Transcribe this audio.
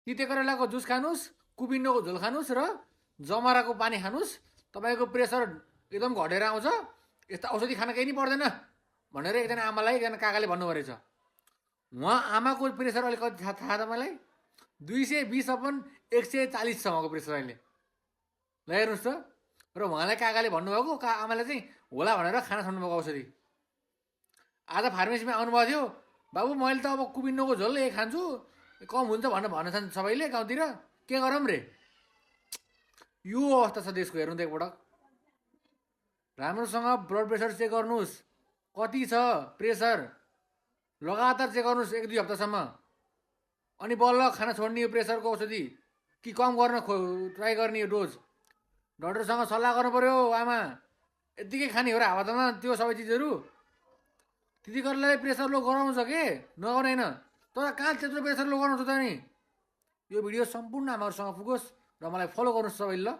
तिते करेलाको जुस खानुस्, कुबिन्डोको झोल खानुस् र जमराको पानी खानुस्, तपाईँको प्रेसर एकदम घटेर आउँछ। यस्ता औषधि खान केही नै पर्दैन भनेर एकजना आमालाई एकजना काकाले भन्नुभएको रहेछ। उहाँ आमाको प्रेसर अहिले कति थाहा तपाईँलाई? 220/140सम्मको प्रेसर अहिले। ल हेर्नुहोस् त। र उहाँलाई काकाले भन्नुभएको, आमाले चाहिँ होला भनेर खाना छोड्नुभएको औषधि। आज फार्मेसीमा आउनुभएको थियो, बाबु मैले त अब कुबिन्डोको झोल खान्छु, कम हुन्छ भनेर भन्छन् सबैले गाउँतिर, के गरौँ रे? यो अवस्था छ देशको। हेर्नु त एकपटक राम्रोसँग ब्लड प्रेसर चेक गर्नुहोस्, कति छ प्रेसर लगातार चेक गर्नुहोस् 1-2 हप्तासम्म। अनि बल्ल खाना छोड्ने यो प्रेसरको औषधि कि कम गर्न ट्राई गर्ने यो डोज। डक्टरसँग सल्लाह गर्नु पर्यो आमा। यत्तिकै खाने हो र हावातामा त्यो सबै चिजहरू? त्यतिखेरलाई प्रेसर लो गराउँछ के नगर्ने होइन, तर कहाँ त्यत्रो प्रेसर लो गराउँछ त नि? यो भिडियो सम्पूर्ण आमाहरूसँग पुगोस् र मलाई फलो गर्नुहोस् सबैले ल।